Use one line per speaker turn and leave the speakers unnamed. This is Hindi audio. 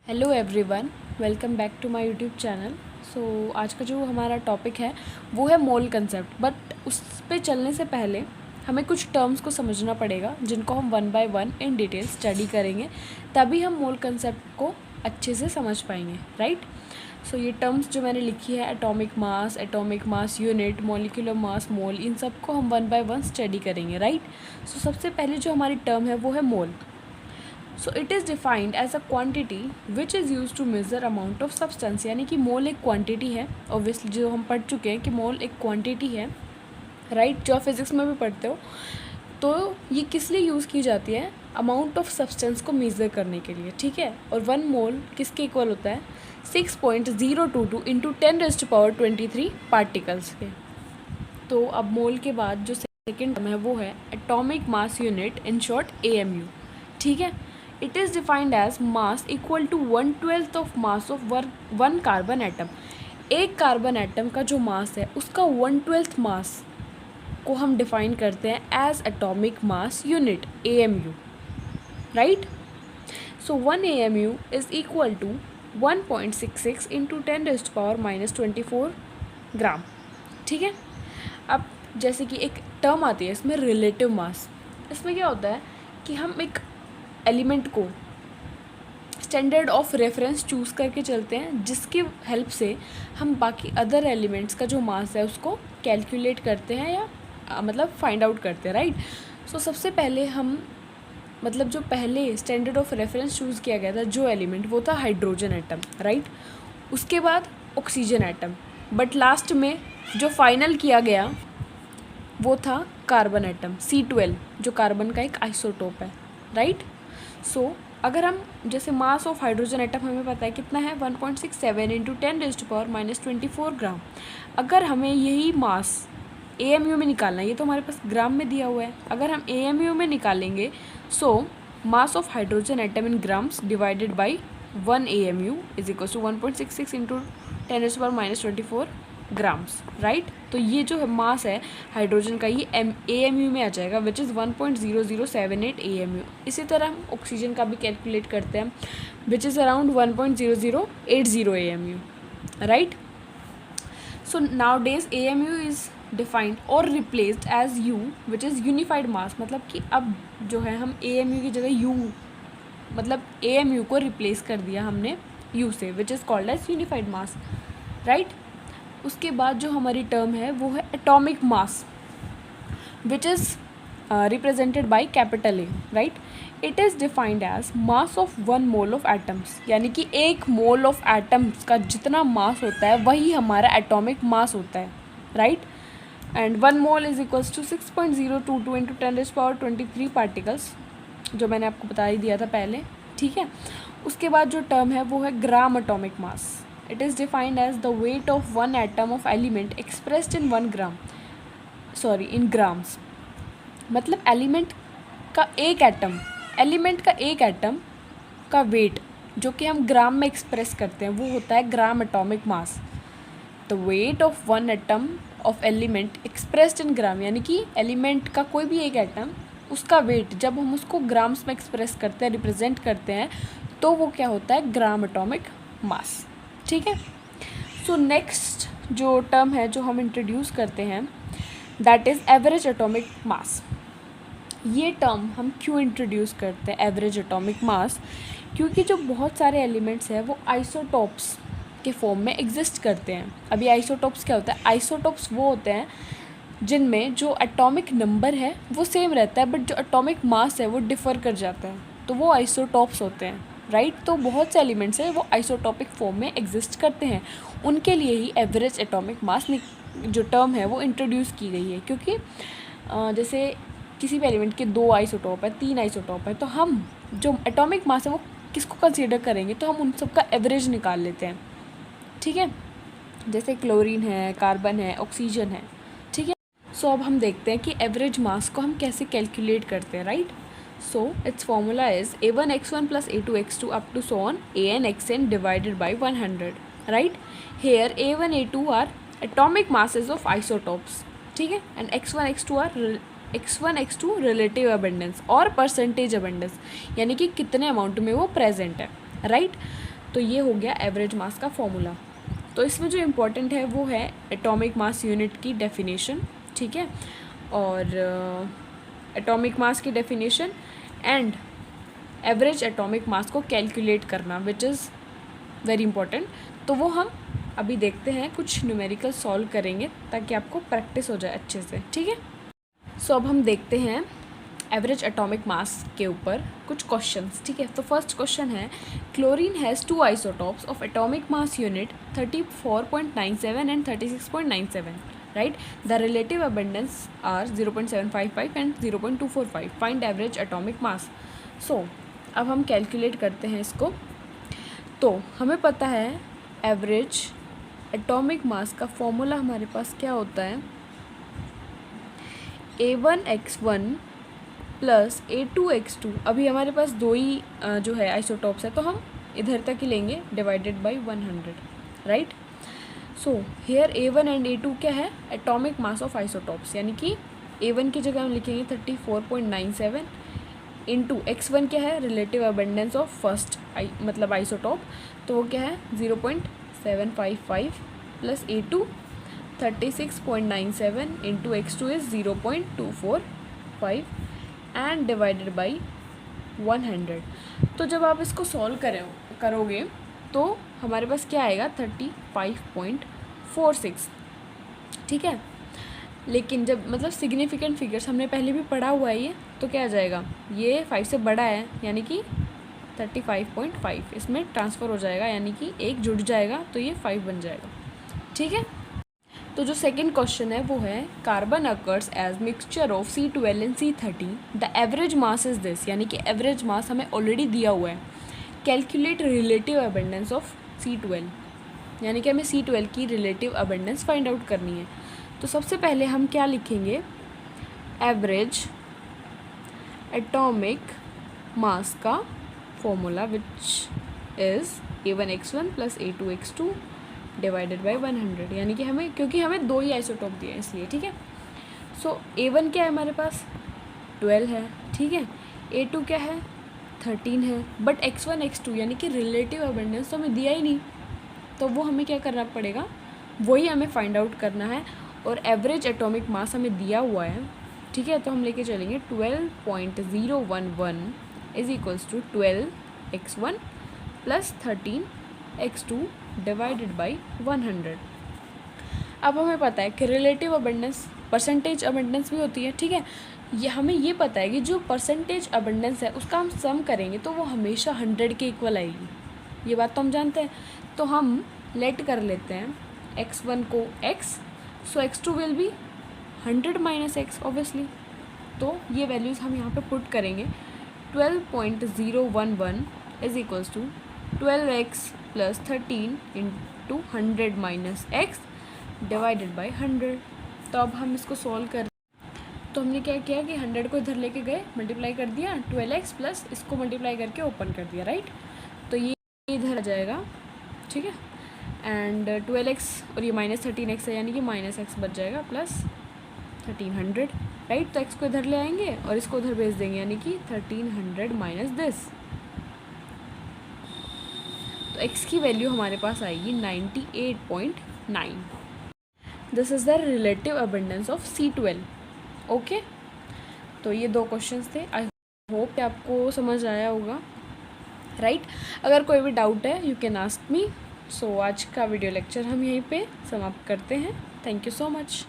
Hello everyone, welcome back to my YouTube channel. So आज का जो हमारा टॉपिक है वो है मोल कंसेप्ट। बट उस पे चलने से पहले हमें कुछ टर्म्स को समझना पड़ेगा जिनको हम one by one in detail study करेंगे, तभी हम मोल कंसेप्ट को अच्छे से समझ पाएंगे, राइट। सो ये टर्म्स जो मैंने लिखी है, atomic mass unit, molecular mass, mole, इन सब को हम वन बाय वन स्टडी करेंगे, राइट। सो सबसे पहले जो हमारी टर्म है वो है mole. So it is defined as a quantity which is use to measure amount of substance. यानी कि मोल एक क्वांटिटी है। ऑब्वियसली जो हम पढ़ चुके हैं कि मोल एक क्वांटिटी है, राइट, जो आप फिजिक्स में भी पढ़ते हो। तो ये किस लिए यूज़ की जाती है? अमाउंट ऑफ सब्सटेंस को मेज़र करने के लिए, ठीक है। और वन मोल किसके इक्वल होता है? 6.022 इंटू 10⁻23 पार्टिकल्स के। तो अब मोल के बाद जो सेकेंड टर्म है वो है atomic mass unit, in short AMU, ठीक है। It is defined as mass equal to 1/12 of mass of one carbon atom. एक कार्बन एटम का जो मास है उसका 1/12 मास को हम डिफाइन करते हैं as atomic mass unit, AMU, right. So 1 AMU is equal to 1.66 into 10⁻24 gram, ठीक है। अब जैसे कि एक टर्म आती है इसमें, रिलेटिव मास। इसमें क्या होता है कि हम एक एलिमेंट को स्टैंडर्ड ऑफ रेफरेंस चूज़ करके चलते हैं, जिसकी हेल्प से हम बाकी अदर एलिमेंट्स का जो मास है उसको कैलकुलेट करते हैं या मतलब फाइंड आउट करते हैं, राइट। सो सबसे पहले हम मतलब जो पहले स्टैंडर्ड ऑफ रेफरेंस चूज़ किया गया था जो एलिमेंट, वो था हाइड्रोजन एटम, राइट। उसके बाद ऑक्सीजन एटम, बट लास्ट में जो फाइनल किया गया वो था कार्बन एटम, C12, जो कार्बन का एक आइसोटोप है, राइट। सो अगर हम जैसे मास ऑफ हाइड्रोजन एटम हमें पता है कितना है, 1.67 इंटू 10⁻24 ग्राम। अगर हमें यही मास AMU में निकालना है, ये तो हमारे पास ग्राम में दिया हुआ है, अगर हम AMU में निकालेंगे, so mass of hydrogen atom in grams divided by 1 AMU is equal to 1.66 into 10⁻24 grams, right. तो ये जो है मास है हाइड्रोजन का, ये AMU में आ जाएगा, विच इज़ 1.0078 AMU। इसी तरह हम ऑक्सीजन का भी कैलकुलेट करते हैं, which is around 1.0080 AMU, right. So now days AMU is defined और replaced as U, which is unified mass. मतलब कि अब जो है हम AMU की जगह U, मतलब AMU को रिप्लेस कर दिया हमने U से, which is called as unified mass, right. उसके बाद जो हमारी टर्म है वो है atomic mass, which is represented by capital A, right. It is defined as mass of 1 mole of atoms. यानी कि एक मोल ऑफ एटम्स का जितना मास होता है वही हमारा एटॉमिक मास होता है, right. And 1 mole is equals to 6.022 into 10⁻23 particles, जो मैंने आपको बता ही दिया था पहले, ठीक है। उसके बाद जो टर्म है वो है gram atomic mass. It is defined as the weight of one atom of element expressed in 1 gram, in grams। मतलब एलिमेंट का एक एटम का वेट जो कि हम ग्राम में एक्सप्रेस करते हैं वो होता है gram atomic mass. The weight of one atom of element expressed in gram, यानी कि एलिमेंट का कोई भी एक एटम, उसका वेट जब हम उसको ग्राम्स में एक्सप्रेस करते हैं, रिप्रेजेंट करते हैं, तो वो क्या होता है? ग्राम एटॉमिक मास, ठीक है। सो नेक्स्ट जो टर्म है जो हम इंट्रोड्यूस करते हैं, दैट इज़ एवरेज एटॉमिक मास। ये टर्म हम क्यों इंट्रोड्यूस करते हैं एवरेज एटॉमिक मास? क्योंकि जो बहुत सारे एलिमेंट्स हैं वो आइसोटॉप्स के फॉर्म में एग्जिस्ट करते हैं। अभी आइसोटॉप्स क्या होता है? आइसोटॉप्स वो होते हैं जिनमें जो एटॉमिक नंबर है वो सेम रहता है, बट जो एटॉमिक मास है वो डिफ़र कर जाता है, तो वो आइसोटॉप्स होते हैं, राइट। तो बहुत से एलिमेंट्स हैं वो आइसोटॉपिक फॉर्म में एग्जिस्ट करते हैं, उनके लिए ही एवरेज एटॉमिक मास जो टर्म है वो इंट्रोड्यूस की गई है। क्योंकि जैसे किसी भी एलिमेंट के 2 आइसोटॉप है, 3 आइसोटॉप है, तो हम जो एटॉमिक मास है वो किसको कंसीडर करेंगे? तो हम उन सब का एवरेज निकाल लेते हैं, ठीक है। जैसे क्लोरीन है, कार्बन है, ऑक्सीजन है, ठीक है। सो अब हम देखते हैं कि एवरेज मास को हम कैसे कैलकुलेट करते हैं, right. So its formula is A1x1 plus A2x2 up to so on AnXn divided by 100, right? Here A1 A2 are atomic masses of isotopes, ठीक है, and x1 x2 are x1 x2 relative abundance और percentage abundance, यानी कि कितने अमाउंट में वो प्रेजेंट है, राइट। तो ये हो गया एवरेज मास का फॉर्मूला। तो इसमें जो इम्पोर्टेंट है वो है एटॉमिक मास यूनिट की डेफिनेशन, ठीक है, और एटॉमिक मास की डेफिनेशन एंड एवरेज एटॉमिक मास को कैलकुलेट करना, विच इज़ वेरी इंपॉर्टेंट। तो वो हम अभी देखते हैं, कुछ न्यूमेरिकल सॉल्व करेंगे ताकि आपको प्रैक्टिस हो जाए अच्छे से, ठीक है। सो अब हम देखते हैं एवरेज एटॉमिक मास के ऊपर कुछ क्वेश्चंस, ठीक है। तो फर्स्ट क्वेश्चन है, chlorine has 2 isotopes of atomic mass unit 34.97 and 36.97, right. The relative abundance are 0.755 and 0.245, find average atomic mass. So अब हम कैलकुलेट करते हैं इसको। तो हमें पता है एवरेज एटॉमिक मास का फॉर्मूला हमारे पास क्या होता है, A1X1 प्लस A2X2। अभी हमारे पास दो ही जो है आइसोटॉप्स है, तो हम इधर तक ही लेंगे, divided by 100, right. So here A1 and A2 क्या है, एटॉमिक मास ऑफ आइसोटॉप्स, यानी कि A1 की जगह हम लिखेंगे 34.97 इंटू X1 क्या है, रिलेटिव अबंडेंस ऑफ फर्स्ट मतलब आइसोटॉप, तो वो क्या है 0.755 plus A2 36.97 into X2 is 0.245 and divided by 100। तो जब आप इसको सॉल्व करोगे तो हमारे पास क्या आएगा 35.46, ठीक है। लेकिन जब मतलब सिग्निफिकेंट फिगर्स हमने पहले भी पढ़ा हुआ है ये, तो क्या आ जाएगा, ये 5 से बड़ा है यानी कि 35.5 इसमें ट्रांसफ़र हो जाएगा, यानी कि एक जुड़ जाएगा तो ये 5 बन जाएगा, ठीक है। तो जो सेकंड क्वेश्चन है वो है, carbon occurs as mixture of C12 and C13, the average mass is this, यानी कि एवरेज मास हमें ऑलरेडी दिया हुआ है। Calculate relative abundance of C12, यानी कि हमें C12 की रिलेटिव अबंडेंस फाइंड आउट करनी है। तो सबसे पहले हम क्या लिखेंगे, एवरेज एटॉमिक मास का formula which is A1X1 plus A2X2 divided by 100, यानी कि हमें, क्योंकि हमें दो ही आइसोटॉप दिए हैं इसलिए, ठीक है। सो A1 क्या है हमारे पास 12 है, ठीक है। A2 क्या है 13 है, बट X1 X2 यानी कि रिलेटिव अबंडेंस तो हमें दिया ही नहीं, तो वो हमें क्या करना पड़ेगा, वही हमें फाइंड आउट करना है। और एवरेज एटॉमिक मास हमें दिया हुआ है, ठीक है। तो हम लेके चलेंगे 12.011 is equals to 12X1 plus 13X2 divided by 100। अब हमें पता है कि रिलेटिव अबंडेंस परसेंटेज अबंडेंस भी होती है, ठीक है। ये हमें ये पता है कि जो परसेंटेज अबंडेंस है उसका हम सम करेंगे तो वो हमेशा 100 के इक्वल आएगी, ये बात तो हम जानते हैं। तो हम लेट कर लेते हैं X1 को X, so X2 will be 100 minus X obviously. तो ये वैल्यूज़ हम यहाँ पे पुट करेंगे, 12.011 is equals to 12X plus 13 into 100 minus X divided by 100। तो अब हम इसको सॉल्व कर, तो हमने क्या किया कि 100 को इधर लेके गए, मल्टीप्लाई कर दिया 12X प्लस इसको मल्टीप्लाई करके ओपन कर दिया, राइट। तो ये इधर आ जाएगा, ठीक है। एंड 12X और ये माइनस 13X है, यानी कि माइनस X बच जाएगा प्लस 1300, राइट। तो X को इधर ले आएंगे और इसको उधर भेज देंगे, यानी कि 1300 माइनस दिस। तो X की वैल्यू हमारे पास आएगी 98.9। This is the relative abundance of C12, okay. तो ये दो क्वेश्चंस थे, आई होप कि आपको समझ आया होगा, राइट। अगर कोई भी डाउट है यू कैन आस्क मी। सो आज का वीडियो लेक्चर हम यहीं पे समाप्त करते हैं। Thank you so much.